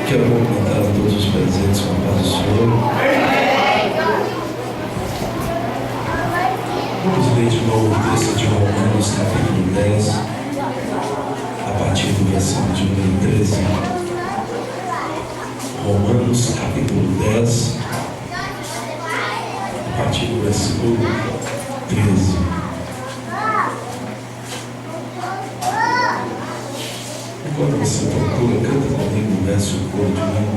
Quero cumprimentar a todos os presentes com a paz do Senhor. Vamos ler de novo o texto de Romanos, capítulo 10, a partir do versículo de número 13. Romanos, capítulo 10, a partir do versículo 13. Quando você procura, canta comigo o verso coro de mim.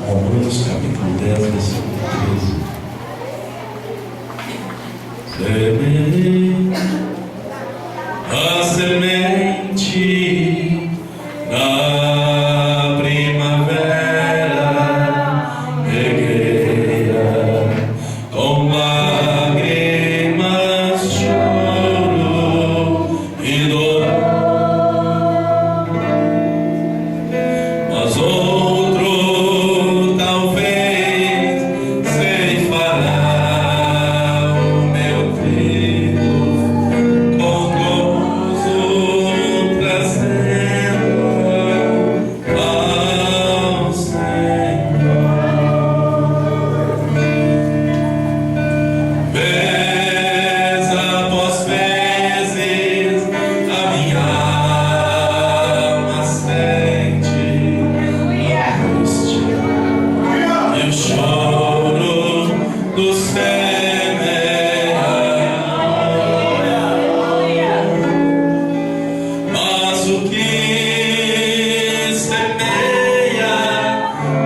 Romanos capítulo 10, versículo 13. A semente da primavera regueira com lágrimas, choro e dor, mas outro talvez ceifará o meu trigo com gozo, trazendo ao Senhor. Vez após vezes a minha alma sente angústia e o choro do semeia, mas o que semeia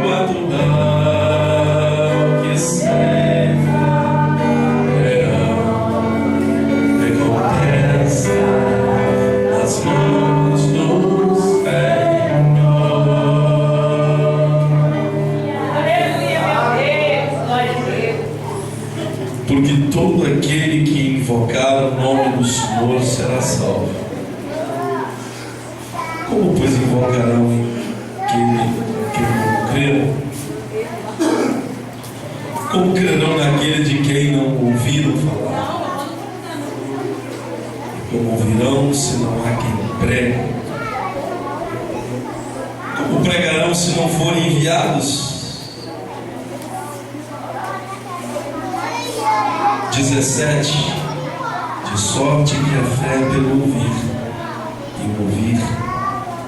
o atual que ceifa terá recompensa nas mãos do Senhor. Porque todo aquele que invocar o nome do Senhor será salvo. Como, pois, invocarão aquele que não creram? Como crerão naquele de quem não ouviram falar? Como ouvirão se não há quem pregue? Como pregarão se não forem enviados? 17. De sorte que a fé é pelo ouvir, e o ouvir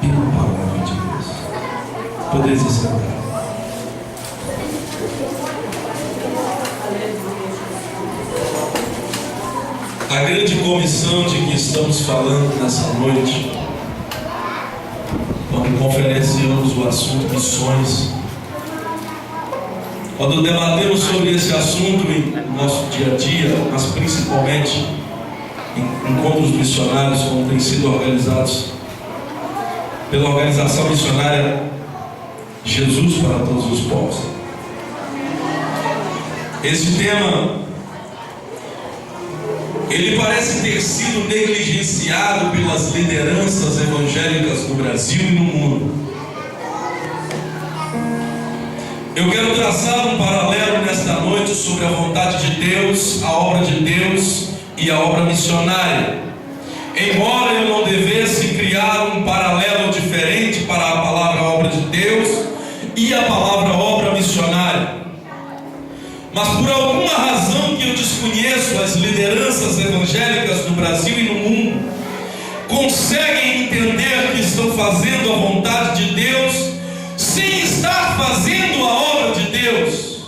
pela palavra de Deus. Podeis sentar. A grande comissão de que estamos falando nessa noite, quando conferenciamos o assunto missões, quando debatemos sobre esse assunto em nosso dia a dia, mas principalmente em encontros missionários como têm sido organizados pela organização missionária Jesus para Todos os Povos. Esse tema, ele parece ter sido negligenciado pelas lideranças evangélicas no Brasil e no mundo. Eu quero traçar um paralelo nesta noite sobre a vontade de Deus, a obra de Deus e a obra missionária. Embora eu não devesse criar um paralelo diferente para a palavra obra de Deus e a palavra obra missionária, mas por alguma razão que eu desconheço, as lideranças evangélicas no Brasil e no mundo conseguem entender que estão fazendo a vontade de Deus sem estar fazendo a obra de Deus.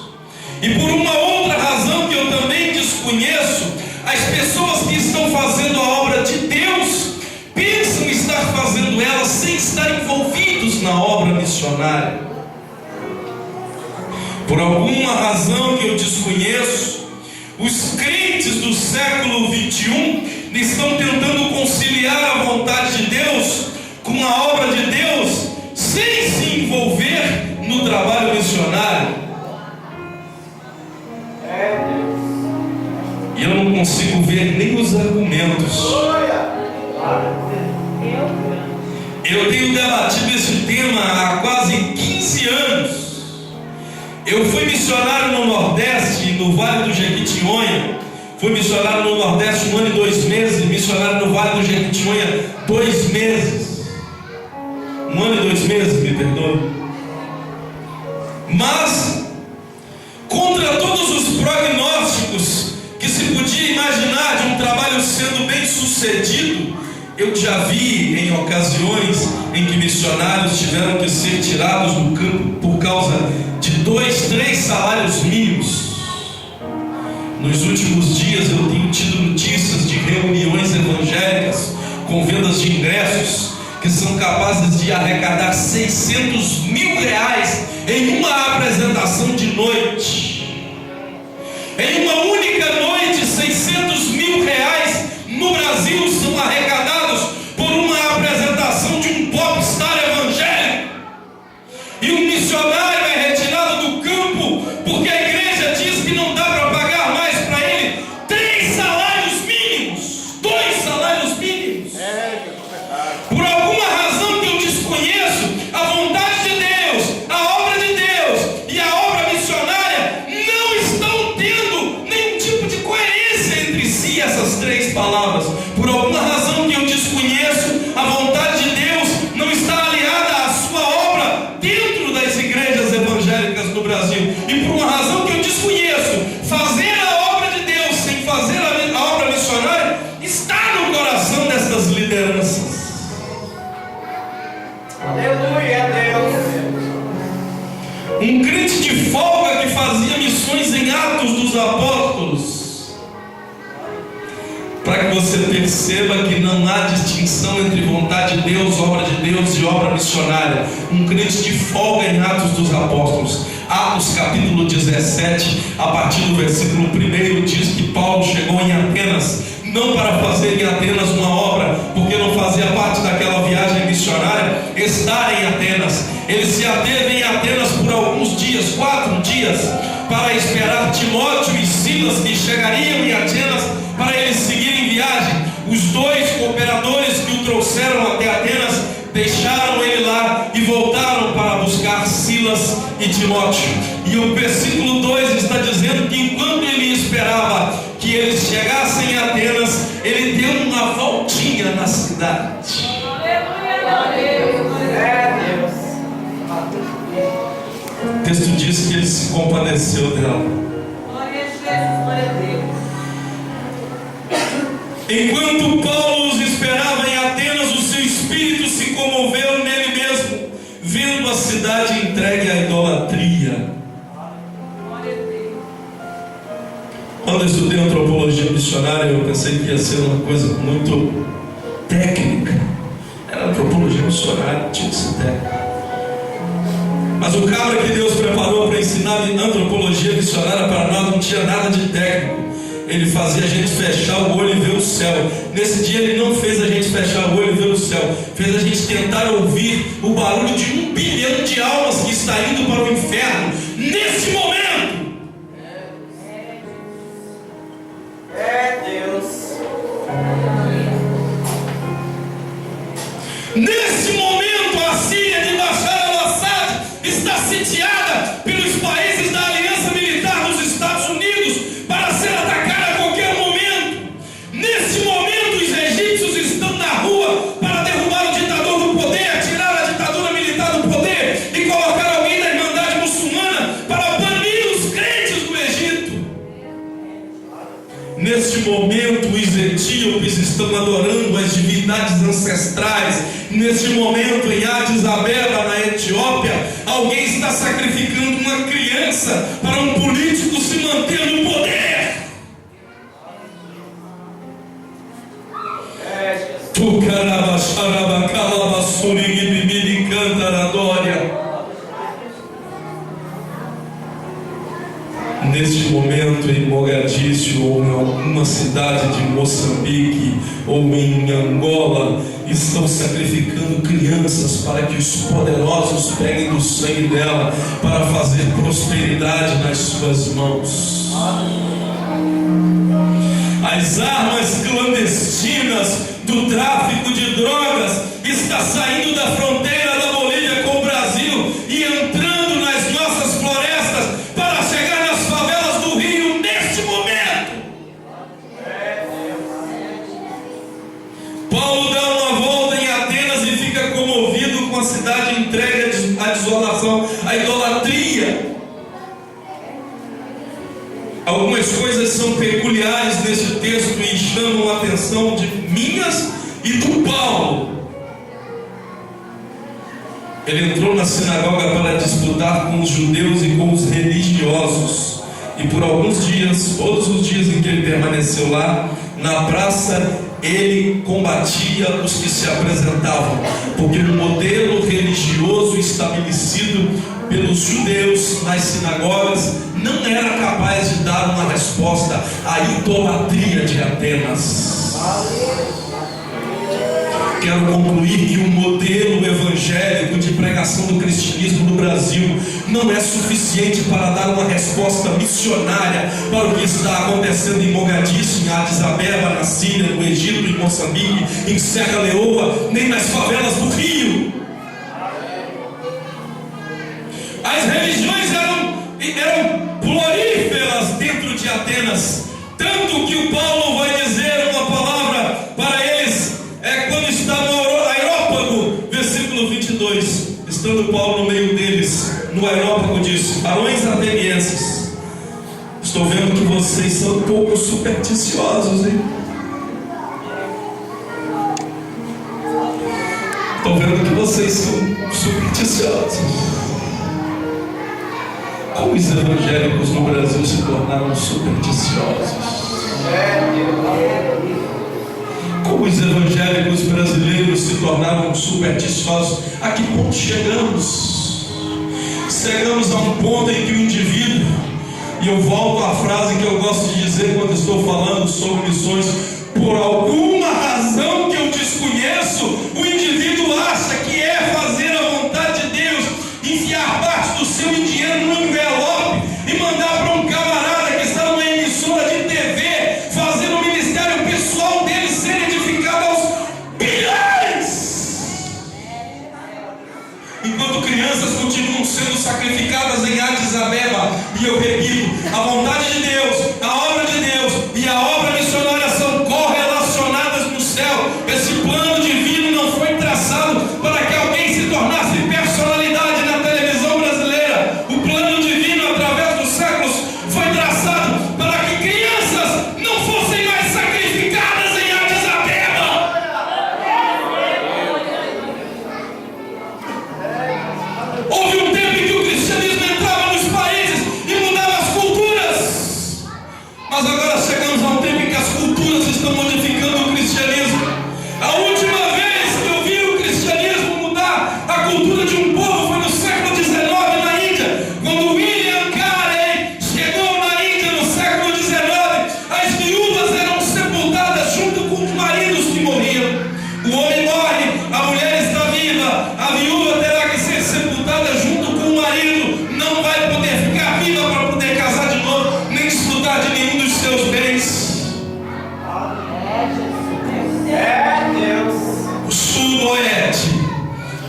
E por uma outra razão que eu também desconheço, as pessoas que estão fazendo a obra de Deus pensam estar fazendo ela sem estar envolvidos na obra missionária. Por alguma razão que eu desconheço, os crentes do século 21 estão tentando conciliar a vontade de Deus com a obra de Deus sem se envolver no trabalho missionário. E eu não consigo ver nem os argumentos. Eu tenho debatido esse tema há quase 15 anos. Eu fui missionário no Nordeste, no Vale do Jequitinhonha. Fui missionário no Nordeste 1 ano e 2 meses, missionário no Vale do Jequitinhonha 2 meses. 1 ano e 2 meses, me perdoe. Mas, contra todos os prognósticos que se podia imaginar de um trabalho sendo bem sucedido, eu já vi em ocasiões em que missionários tiveram que ser tirados do campo por causa de 2, 3 salários mínimos. Nos últimos dias eu tenho tido notícias de reuniões evangélicas com vendas de ingressos que são capazes de arrecadar 600 mil reais em uma apresentação de noite. Em uma única noite, 600 mil reais no Brasil são arrecadados por uma apresentação de um popstar evangélico. E um missionário é retirado do campo porque a igreja diz que não dá para pagar mais para ele 3 salários mínimos, 2 salários mínimos. Por alguma razão que eu desconheço, a vontade de Deus, a obra de Deus e a obra missionária não estão tendo nenhum tipo de coerência entre si, essas 3 palavras. Por alguma razão que eu desconheço, a vontade de Deus não está aliada à sua obra dentro das igrejas evangélicas no Brasil. E por uma razão que eu desconheço, fazer a obra de Deus sem fazer a obra missionária está no coração dessas lideranças. Aleluia, Deus. Um crente de folga que fazia missões em Atos dos Apóstolos. Para que você perceba que não há distinção entre vontade de Deus, obra de Deus e obra missionária. Um crente de folga em Atos dos Apóstolos. Atos capítulo 17, a partir do versículo 1, diz que Paulo chegou em Atenas, não para fazer em Atenas uma obra, porque não fazia parte daquela viagem missionária estar em Atenas. Ele se ateve em Atenas por alguns dias, 4 dias, para esperar Timóteo e Silas, que chegariam em Atenas para eles seguirem viagem. Os 2 cooperadores que o trouxeram até Atenas deixaram ele lá e voltaram para buscar Silas e Timóteo. E o versículo 2 está dizendo que enquanto ele esperava que eles chegassem em Atenas, ele deu uma voltinha na cidade. O texto diz que ele se compadeceu dela. Enquanto Paulo os esperava em Atenas, o seu espírito se comoveu nele mesmo, vendo a cidade entregue à idolatria. Quando eu estudei antropologia missionária, eu pensei que ia ser uma coisa muito técnica. Era antropologia missionária, tinha que ser técnica. Mas o cabra que Deus preparou para ensinar antropologia missionária para nós não tinha nada de técnico. Ele fazia a gente fechar o olho e ver o céu. Nesse dia ele não fez a gente fechar o olho e ver o céu, fez a gente tentar ouvir o barulho de 1 bilhão de almas que está indo para o inferno nesse momento. Deus. Nesse momento a Síria de Bashar al-Assad está sitiada pelos países da aliança militar dos Estados Unidos para ser atacada a qualquer momento. Nesse momento os egípcios estão na rua para derrubar o ditador do poder, tirar a ditadura militar do poder e colocar alguém da Irmandade Muçulmana para banir os crentes do Egito. Neste momento os etíopes estão adorando as divindades ancestrais. Neste momento em Addis Abeba, na Etiópia, alguém está sacrificando uma criança para um político se manter no poder. Neste momento em Mogadíscio ou em alguma cidade de Moçambique ou em Angola, estão sacrificando crianças para que os poderosos peguem do sangue dela para fazer prosperidade nas suas mãos. As armas clandestinas do tráfico de drogas está saindo da fronteira da Bolívia com o Brasil e entrando nas nossas florestas Algumas coisas são peculiares nesse texto e chamam a atenção de minhas e do Paulo. Ele entrou na sinagoga para disputar com os judeus e com os religiosos. E por alguns dias, todos os dias em que ele permaneceu lá, na praça, ele combatia os que se apresentavam, porque o modelo religioso estabelecido pelos judeus nas sinagogas não era capaz de dar uma resposta à idolatria de Atenas. Quero concluir que o modelo evangélico de pregação do cristianismo no Brasil não é suficiente para dar uma resposta missionária para o que está acontecendo em Mogadishu, em Addis Abeba, na Síria, no Egito, em Moçambique, em Serra Leoa, nem nas favelas do Rio. As religiões eram prolíferas dentro de Atenas, tanto que o Paulo vai dizer uma palavra para eles, quando está no Areópago, versículo 22, estando Paulo no meio deles, no Areópago disse: varões atenienses, estou vendo que vocês são um pouco supersticiosos, hein? Estou vendo que vocês são supersticiosos. Como os evangélicos no Brasil se tornaram supersticiosos? Como os evangélicos brasileiros se tornaram supersticiosos? A que ponto chegamos? Chegamos a um ponto em que o indivíduo, e eu volto à frase que eu gosto de dizer quando estou falando sobre missões, por alguma razão que eu desconheço, o indivíduo acha que é fazer a vontade de Deus, enfiar parte do seu dinheiro no envelope e mandar para um camarada que está numa emissora de TV, fazer o ministério pessoal dele ser edificado aos bilhões, enquanto crianças continuam sendo sacrificadas em Addis Abeba. E eu repito, a vontade de Deus, a obra de Deus e a obra missionária são correlacionadas no céu. Esse plano divino não foi traçado para que alguém se tornasse personalidade na televisão brasileira. O plano divino, através dos séculos, foi traçado para que crianças não fossem mais sacrificadas em Addis Abeba. Houve um tempo em que o cristianismo entrava nos países e mudava as culturas, mas agora chegamos a um tempo em que as culturas estão modificando o cristianismo. A última vez que eu vi o cristianismo mudar a cultura de um povo foi no século XIX, na Índia, quando William Carey chegou na Índia no século XIX. As viúvas eram sepultadas junto com os maridos que morriam. O homem morre, a mulher está viva, a viúva terá que ser sepultada junto com o marido, não vai poder ficar viva para poder casar de novo, nem desfrutar de nenhum dos seus bens. O sudoeste,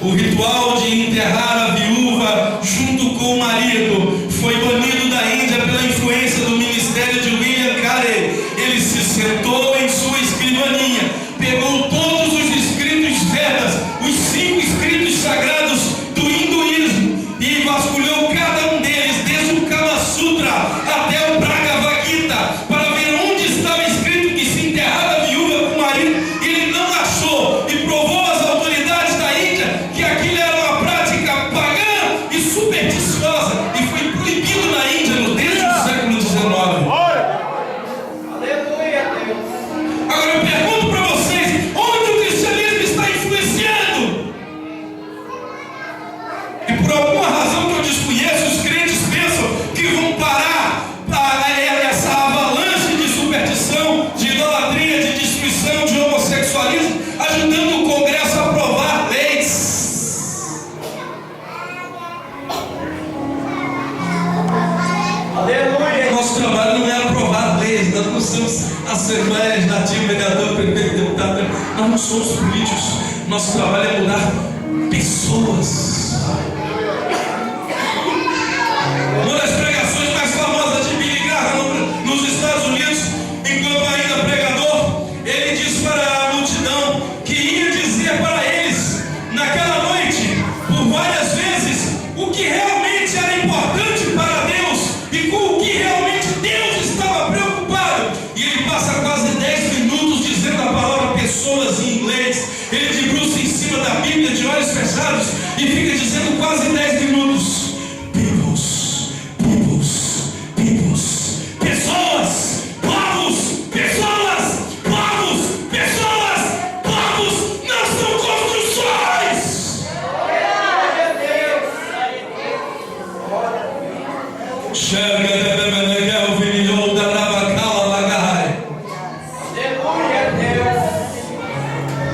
o ritual de enterrar a viúva junto com o marido, foi banido da Índia pela influência do ministério de William Carey. Ele se sentou em sua escrivaninha, pegou todos os escritos Vedas, os 5 escritos sagrados do hinduísmo, e vasculhou cada um deles, desde o Kama Sutra até o Bhagavad Gita, para ver onde estava escrito que se enterrava a viúva com o marido. Ele não achou e provou às autoridades da Índia que aquilo era uma prática pagã e supersticiosa, e foi proibido na Índia desde o século XIX. Aleluia, Deus. Agora eu pergunto para vocês, onde o cristianismo está influenciando? E por alguma razão que eu desconheço, os crentes pensam que vão parar essa avalanche de superstição, de idolatria, de destruição, de homossexualismo, ajudando o Congresso a aprovar leis. Aleluia. Nosso trabalho não é aprovar leis, nós não somos assembleias, nativo, vereador, prefeito, deputado, nós não somos políticos. Nosso trabalho é mudar pessoas. Uma das pregações mais famosas de Billy Graham nos Estados Unidos, enquanto ainda pregador, ele disse para a multidão que ia dizer para eles, naquela noite, por várias vezes, o que realmente era importante para Deus e com o que realmente Deus está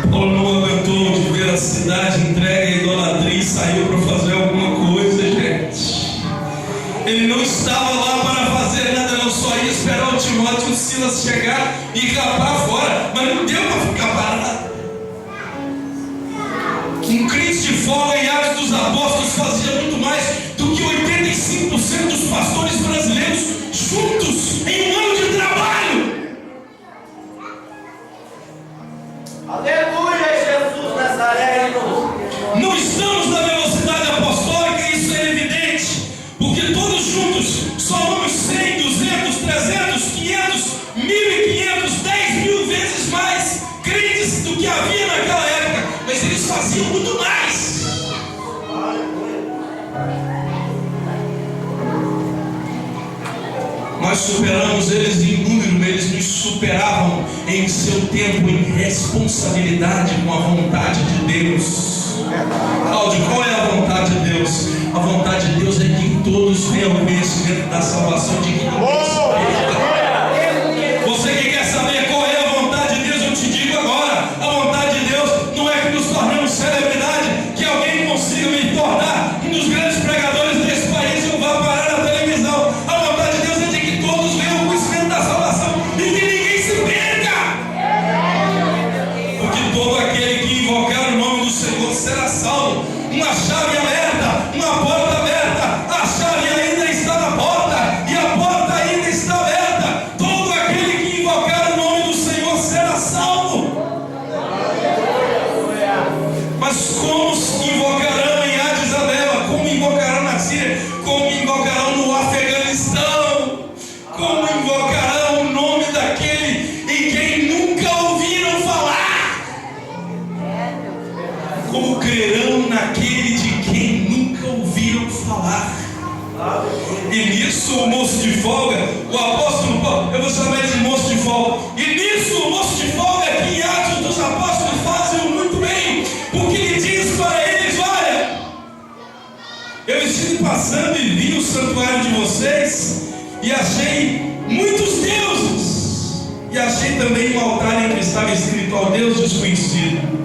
Paulo não aguentou de ver a cidade entregue à idolatria e saiu para fazer alguma coisa, gente. Ele não estava lá para fazer nada, não só ia esperar o Timóteo e o Silas chegar e capar fora, mas não deu para ficar parado. Um crente de folga em Atos dos Apóstolos fazia muito mais do que 85% dos pastores brasileiros juntos em um ano de trabalho. Aleluia, Jesus Nazareno. Não estamos na velocidade apostólica, isso é evidente, porque todos juntos somos 100, 200, 300, 500, 1.500, 10 mil vezes mais crentes do que havia naquela época, mas eles faziam muito mais. Nós superamos eles em número, eles nos superavam em seu tempo, em responsabilidade com a vontade de Deus. Cláudio, qual é a vontade de Deus? A vontade de Deus é que todos venham ao conhecimento da salvação, de que ninguém se perca. Você que quer saber qual é a vontade de Deus, eu te digo agora: a vontade de Deus não é que nos tornemos celebridade, que alguém consiga me tornar um dos grandes pregadores desse país e eu vá parar na televisão. A vontade de Deus é de que todos venham ao conhecimento da salvação e que ninguém se perca. Porque todo aquele que invocar o nome do Senhor será salvo. Uma chave aberta, uma porta aberta, a chave ainda está na porta e a porta ainda está aberta. Todo aquele que invocar o nome do Senhor será salvo. Mas como invocarão em Addis Abeba? Como invocarão na Síria? Como invocarão no Afeganistão? Como invocarão o nome daquele em quem nunca ouviram falar? Como crerão naquele de quem nunca ouviram falar? E nisso o moço de folga, o apóstolo Paulo, eu vou chamar ele de moço de folga. E nisso o moço de folga, que em Atos dos Apóstolos fazem muito bem, porque ele diz para eles: olha, eu estive passando e vi o santuário de vocês e achei muitos deuses, e achei também um altar em que estava escrito: ao Deus desconhecido.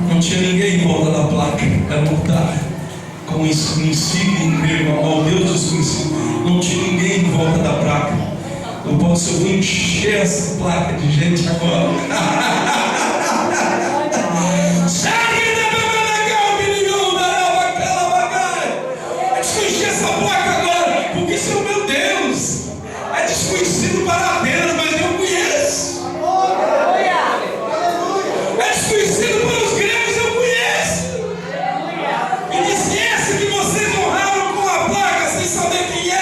Não tinha ninguém em volta da placa, era um altar com um insígnia em grego, ao Deus desconhecido. Não tinha ninguém em volta da placa. Eu posso encher essa placa de gente agora. É desconhecer essa placa agora, porque isso é o meu Deus. É desconhecido para Atenas, mas eu conheço. É desconhecido para os gregos, eu conheço. E disse: esse que vocês honraram com a placa sem saber quem é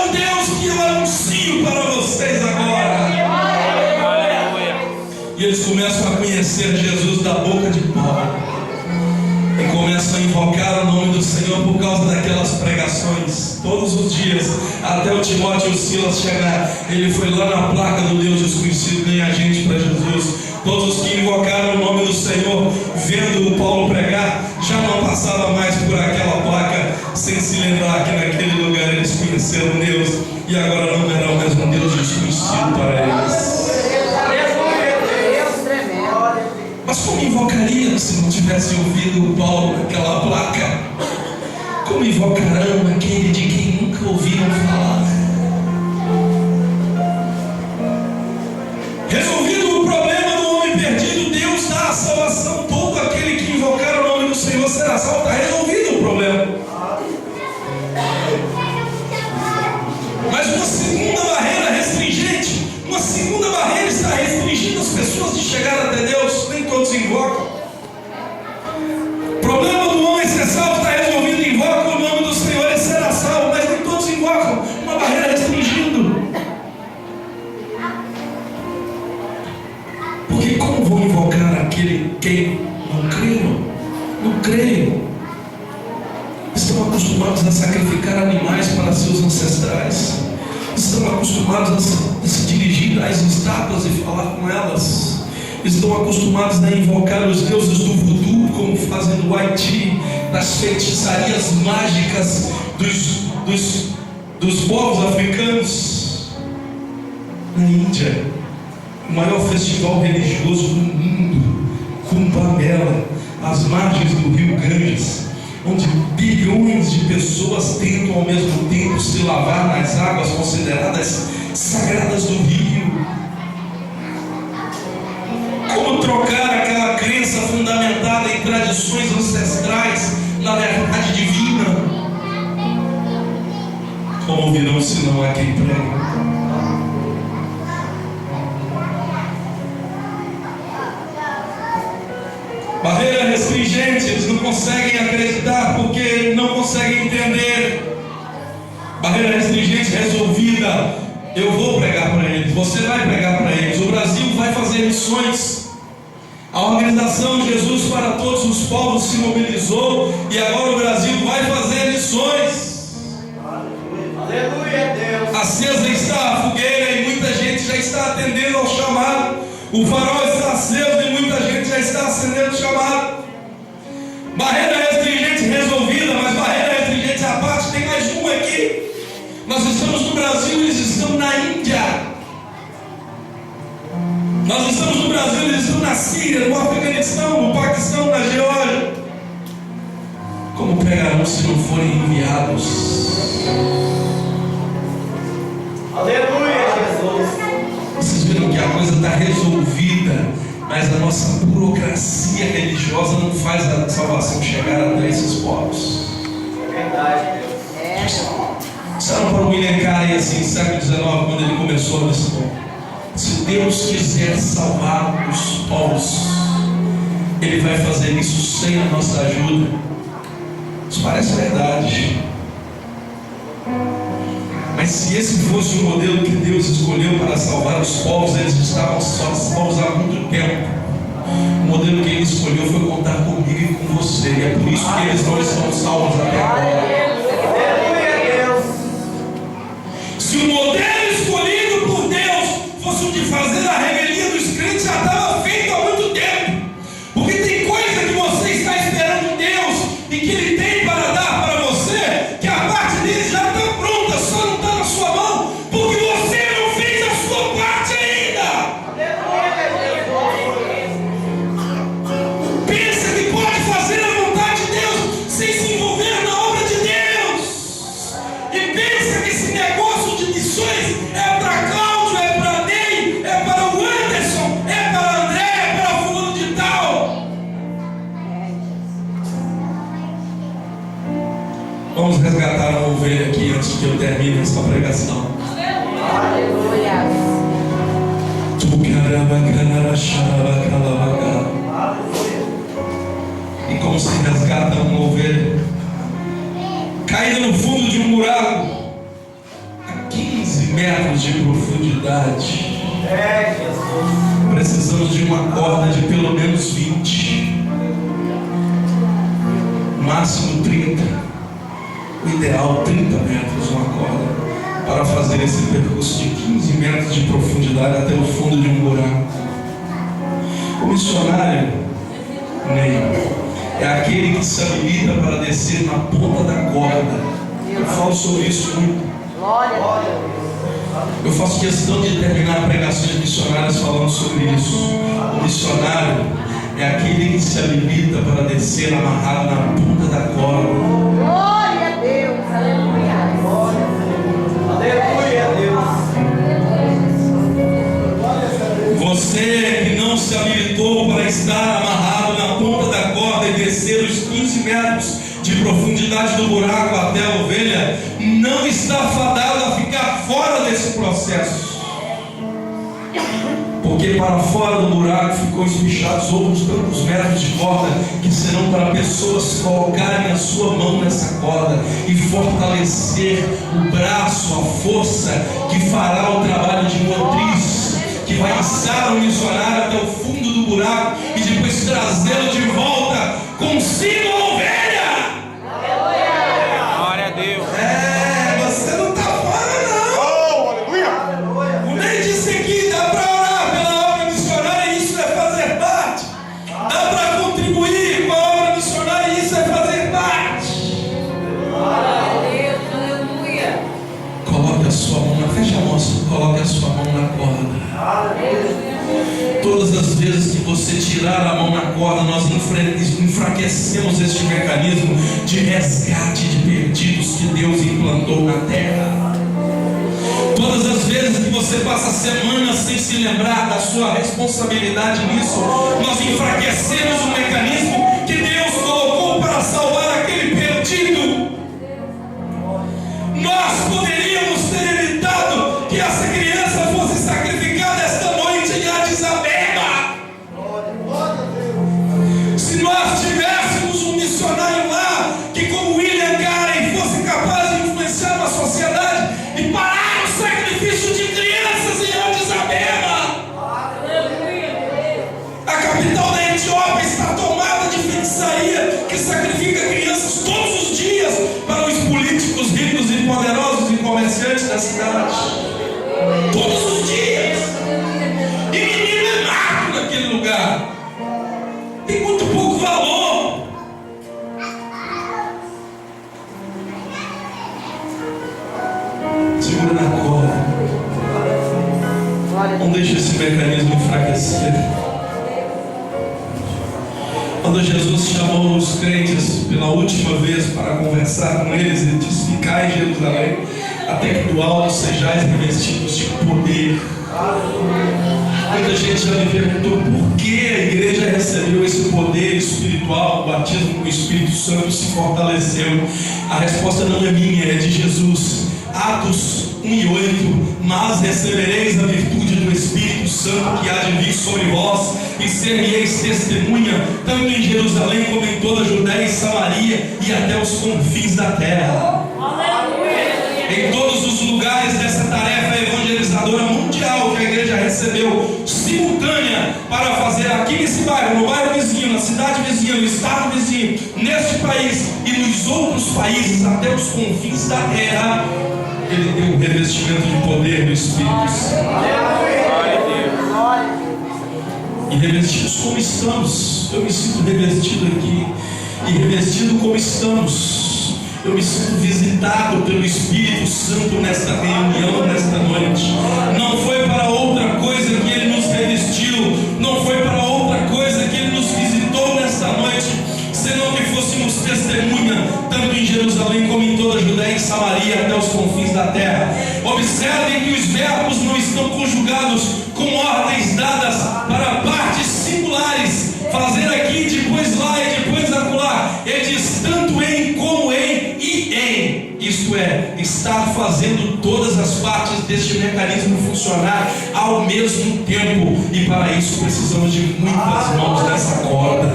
o Deus que eu anuncio para vocês agora. E eles começam a conhecer Jesus da boca de Paulo e começam a invocar o nome do Senhor por causa daquelas pregações todos os dias, até o Timóteo e o Silas chegar. Ele foi lá na placa do Deus desconhecido ganhar gente para Jesus. Todos os que invocaram o nome do Senhor, vendo o Paulo pregar, já não passava mais por aquela placa sem se lembrar que naquele lugar eles conheceram Deus e agora não verão mais um Deus desconhecido para eles. Mas como invocariam se não tivessem ouvido o Paulo naquela placa? Como invocarão aquele de quem nunca ouviram falar? Resolvido o problema do homem perdido, Deus dá a salvação. Todo aquele que invocar o nome do Senhor será salvo. Está resolvido o problema. Mas uma segunda barreira restringente, uma segunda barreira está restringindo as pessoas de chegar até Deus. Nem todos invocam. O problema do homem ser salvo está resolvido. Invoca o nome do Senhor e será salvo, mas nem todos invocam. Uma barreira restringindo. Porque como vou invocar aquele quem não creio? Não creio. Estão acostumados a sacrificar animais para seus ancestrais. Estão acostumados a se dirigir às estátuas e falar com elas. Estão acostumados a invocar os deuses do voodoo, como fazem no Haiti. das feitiçarias mágicas dos povos africanos. Na Índia, o maior festival religioso do mundo, Kumbh Mela, às margens do rio Ganges, onde bilhões de pessoas tentam ao mesmo tempo se lavar nas águas consideradas sagradas do rio. Como trocar aquela crença fundamentada em tradições ancestrais na verdade divina? Como virão se não há quem pregue? Barreira restringente, eles não conseguem acreditar porque não conseguem entender. Barreira restringente resolvida, eu vou pregar para eles, você vai pregar para eles, o Brasil vai fazer missões. A organização Jesus para Todos os Povos se mobilizou e agora o Brasil vai fazer missões. Aleluia, Deus. Acesa está a fogueira e muita gente já está atendendo ao chamado. O farol está aceso e muita gente já está acendendo o chamado. Barreira restringente resolvida, mas barreira restringente à parte, tem mais uma aqui. Nós estamos no Brasil, eles estão na Índia. Nós estamos no Brasil, eles estão na Síria, no Afeganistão, no Paquistão, na Geórgia. Como pregarão se não forem enviados? Aleluia, Jesus. Vocês viram que a coisa está resolvida, mas a nossa burocracia religiosa não faz a salvação chegar até esses povos. É verdade, Deus. Disseram para o William Carey assim, no século XIX, quando ele começou a missão: se Deus quiser salvar os povos, Ele vai fazer isso sem a nossa ajuda. Isso parece verdade. Mas se esse fosse o modelo que Deus escolheu para salvar os povos, eles estavam salvos há muito tempo. O modelo que Ele escolheu foi contar comigo e com você. E é por isso que eles não estão salvos até agora. Se o modelo escolhido por Deus fosse o de fazer a revelia dos crentes, já estava feito há muito tempo. Porque tem coisa que você está esperando de Deus e que Ele tem para dar para você, que a parte dele já está pronta, só não está na sua mão, porque você não fez a sua parte ainda. Pensa que pode fazer a vontade de Deus sem se envolver na obra de Deus. E pensa que esse negócio de missões é para Cláudio, é para Ney, é para o Anderson, é para André, é para fulano de tal. Vamos resgatar uma ovelha aqui antes que eu termine essa pregação. Aleluia. E como se resgata uma ovelha caída no fundo de um buraco a 15 metros de profundidade? É, Jesus. Precisamos de uma corda de pelo menos 20, máximo 30, o ideal 30 metros uma corda, para fazer esse percurso de 15 metros de profundidade até o fundo de um buraco. O missionário, Ney, é aquele que se habilita para descer na ponta da corda. Eu falo sobre isso muito. Glória a Deus. Eu faço questão de terminar pregações missionárias falando sobre isso. O missionário é aquele que se habilita para descer amarrado na ponta da corda. Glória a Deus. Aleluia. Aleluia, Deus. Você que não se habilitou para estar amarrado na ponta da corda e descer os 15 metros de profundidade do buraco até a ovelha, não está fadado a ficar fora desse processo. Porque para fora do buraco ficou espichados outros tantos metros de corda que serão para pessoas colocarem a sua mão nessa corda e fortalecer o braço, a força que fará o trabalho de motriz, que vai içar o missionário até o fundo do buraco e depois trazê-lo de volta consigo a ovelha. Glória a Deus. Você não está fora não. O Ney disse aqui, dá para orar pela obra missionária e isso é fazer parte. Dá para contribuir com a obra missionária e isso é fazer parte. enfraquecemos este mecanismo de resgate de perdidos que Deus implantou na terra. Todas as vezes que você passa semanas sem se lembrar da sua responsabilidade nisso, nós enfraquecemos o mecanismo que Deus colocou para salvar aquele perdido. Nós poderíamos ter evitado que essa criança fosse sacrificada esta noite em Addis Abeba. Se nós tivéssemos um missionário lá que, como William Carey, fosse capaz de influenciar uma sociedade e parar o sacrifício de crianças em Addis Abeba. A capital da Etiópia está tomada de feitiçaria que sacrifica crianças todos os dias para os políticos ricos e poderosos e comerciantes da cidade. Todos os dias. E menino é mato naquele lugar. Tem muito pouco valor. Segura na corda. Não deixe esse mecanismo enfraquecer. Quando Jesus chamou os crentes pela última vez para conversar com eles, ele disse: ficai em Jerusalém, até que do alto sejais revestidos de poder. Muita gente já me perguntou por que a igreja recebeu esse poder espiritual, o batismo com o Espírito Santo se fortaleceu. A resposta não é minha, é de Jesus. Atos 1:8: mas recebereis a virtude do Espírito Santo que há de vir sobre vós, e ser-me-eis testemunha, tanto em Jerusalém como em toda a Judéia e Samaria e até os confins da terra. Em todos os lugares dessa tarefa evangelizadora mundial que a igreja recebeu, simultânea, para fazer aqui nesse bairro, no bairro vizinho, na cidade vizinha, no estado vizinho, neste país e nos outros países, até os confins da terra, ele deu um revestimento de poder do Espírito Santo. E revestidos como estamos, eu me sinto revestido aqui, e revestido como estamos, eu me sinto visitado pelo Espírito Santo nesta reunião, nesta noite. Não foi para outra coisa que Ele nos revestiu, não foi para outra coisa que Ele nos visitou nesta noite, senão que fôssemos testemunha, tanto em Jerusalém como em toda a Judéia e Samaria, até os confins da terra. Observem que os verbos não estão conjugados com ordens dadas para partes singulares, fazer aqui, depois lá e depois acolá. Ele diz tanto em como em e em, isto é, está fazendo todas as partes deste mecanismo funcionar ao mesmo tempo, e para isso precisamos de muitas mãos nessa corda.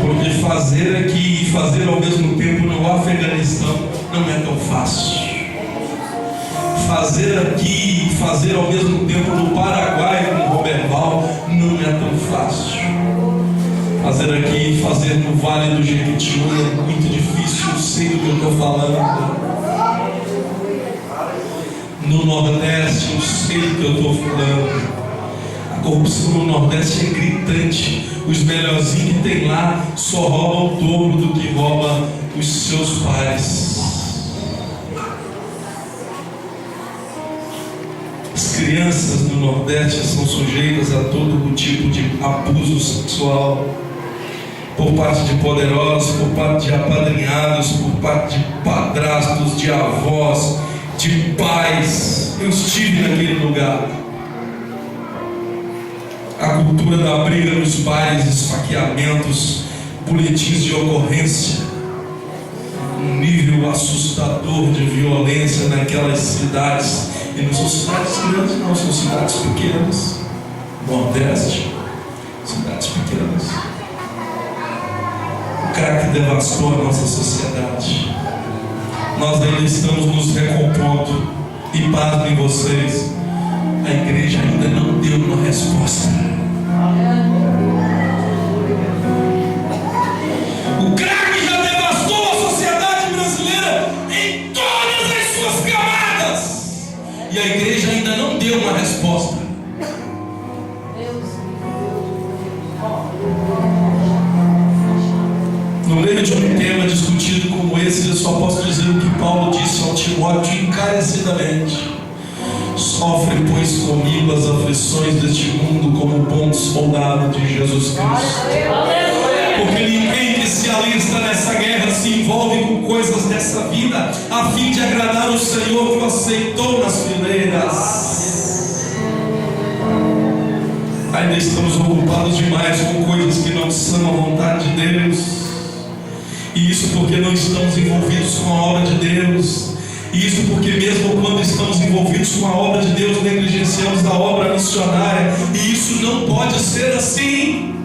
Porque fazer aqui e fazer ao mesmo tempo no Afeganistão não é tão fácil. Fazer aqui e fazer ao mesmo tempo no Paraguai com Roberval não é tão fácil. Fazer aqui e fazer no Vale do Jequitinhonha é muito difícil, eu sei do que eu estou falando. No Nordeste, eu sei do que eu estou falando. A corrupção no Nordeste é gritante. Os melhorzinhos que tem lá só roubam o dobro do que rouba os seus pais. As crianças do Nordeste são sujeitas a todo tipo de abuso sexual, por parte de poderosos, por parte de apadrinhados, por parte de padrastos, de avós, de pais. Eu estive naquele lugar. A cultura da briga nos bares, esfaqueamentos, boletins de ocorrência, um nível assustador de violência naquelas cidades. E não são cidades grandes, não, são cidades pequenas. Nordeste, cidades pequenas. O crack devastou a nossa sociedade. Nós ainda estamos nos recompondo. E pasmem vocês, a igreja ainda não deu uma resposta. O crack já devastou a sociedade brasileira em todas as suas camadas, e a igreja ainda não deu uma resposta. No meio de um tema discutido como esse, eu só posso dizer o que Paulo disse ao Timóteo encarecidamente: Sofre, pois, comigo as aflições deste mundo como bom soldado de Jesus Cristo. Porque ninguém que se alista nessa guerra se envolve com coisas dessa vida, a fim de agradar o Senhor que o aceitou nas fileiras. Ainda estamos ocupados demais com coisas que não são a vontade de Deus. E isso porque não estamos envolvidos com a obra de Deus. E isso porque mesmo quando estamos envolvidos com a obra de Deus, negligenciamos a obra missionária. E isso não pode ser assim.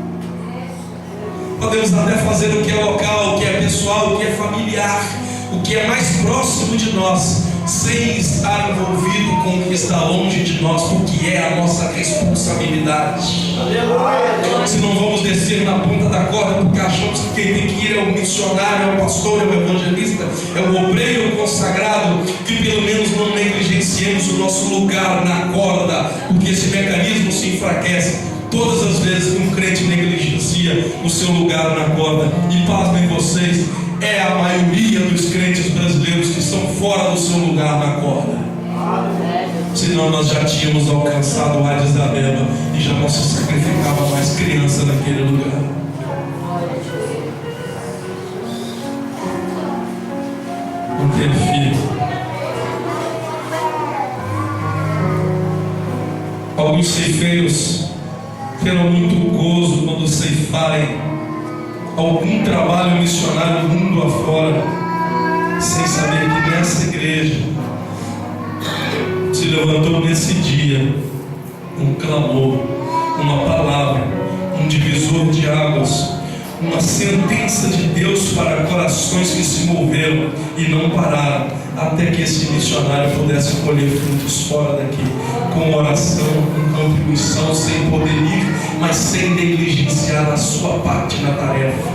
Podemos até fazer o que é local, o que é pessoal, o que é familiar, o que é mais próximo de nós, sem estar envolvido com o que está longe de nós, porque é a nossa responsabilidade. Se não vamos descer na ponta da corda, porque achamos que quem tem que ir é o missionário, é o pastor, é o evangelista, é o obreiro, é o consagrado, que pelo menos não negligenciemos o nosso lugar na corda, porque esse mecanismo se enfraquece todas as vezes que um crente negligencia o seu lugar na corda. E pasmem vocês, é a maioria dos crentes brasileiros que estão fora do seu lugar na corda. Senão nós já tínhamos alcançado o Addis Abeba e já não se sacrificava mais criança naquele lugar. Não teve filho. Alguns ceifeiros terão muito gozo quando ceifarem algum trabalho missionário mundo afora, sem saber que nessa igreja se levantou nesse dia um clamor, uma palavra, um divisor de águas, uma sentença de Deus para corações que se moveram e não pararam, até que esse missionário pudesse colher frutos fora daqui, com oração, com contribuição, sem poder ir, mas sem negligenciar a sua parte na tarefa.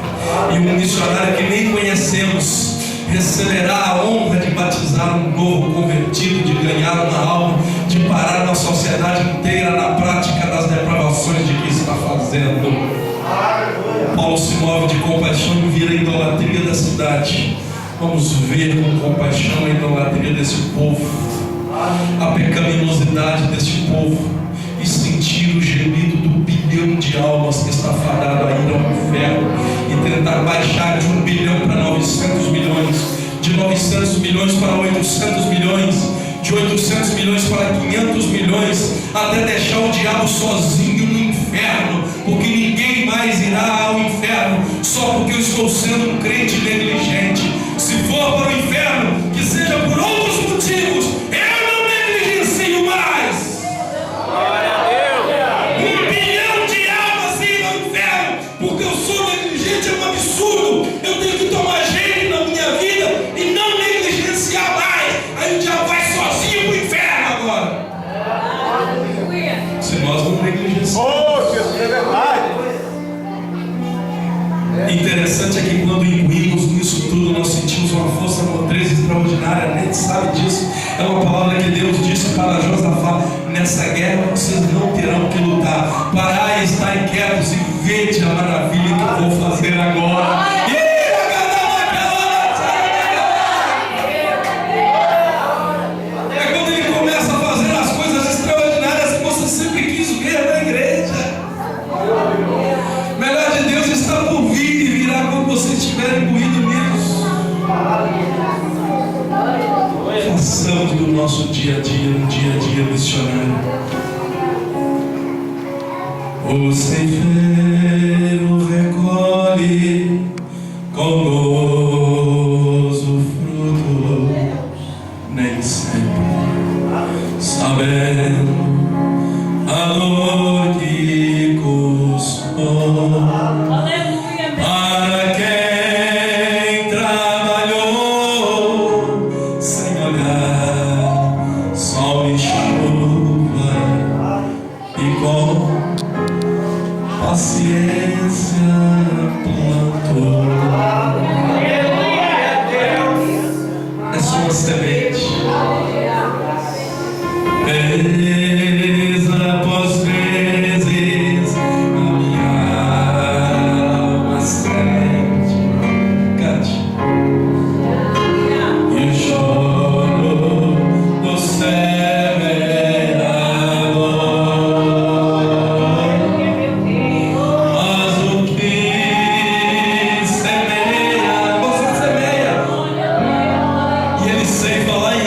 E um missionário que nem conhecemos receberá a honra de batizar um novo convertido, de ganhar uma alma, de parar na sociedade inteira na prática das depravações de que está fazendo. Paulo se move de compaixão e vira a idolatria da cidade. Vamos ver com compaixão a idolatria desse povo, a pecaminosidade desse povo, e sentir o gemido do bilhão de almas que está fadado a ir ao inferno, e tentar baixar de 1 bilhão para 900 milhões, de 900 milhões para 800 milhões, de 800 milhões para 500 milhões, até deixar o diabo sozinho no inferno, porque ninguém mais irá ao inferno só porque eu estou sendo um crente negligente. Se for para o inferno, que seja por outros motivos, eu não negligencio mais. 1 bilhão de almas ir ao inferno porque eu sou negligente é um absurdo. Eu tenho que tomar jeito na minha vida e não negligenciar mais. Aí o diabo vai sozinho para o inferno agora. Se nós não negligenciamos. É verdade. Interessante é que quando imbuímos nisso tudo, nós sentimos uma força motriz extraordinária. A gente sabe disso. É uma palavra que Deus disse para Josafá: nessa guerra vocês não terão que lutar. Parai, estai quietos e vede a maravilha que eu vou fazer agora. É quando ele começa a fazer as coisas extraordinárias que você sempre quis ver na igreja. O melhor de Deus está por vir e virá quando você estiver imbuído nisso. Façamos do nosso dia a dia um dia a dia missionário. O ceifeiro recolhe com gozo o fruto, nem sempre sabendo a dor que custou. Para quem trabalhou sem olhar sol e chuva e com paciência plantou. É só uma semente. Vez após vezes a minha alma sente, cante, e o choro do céu é sem falar em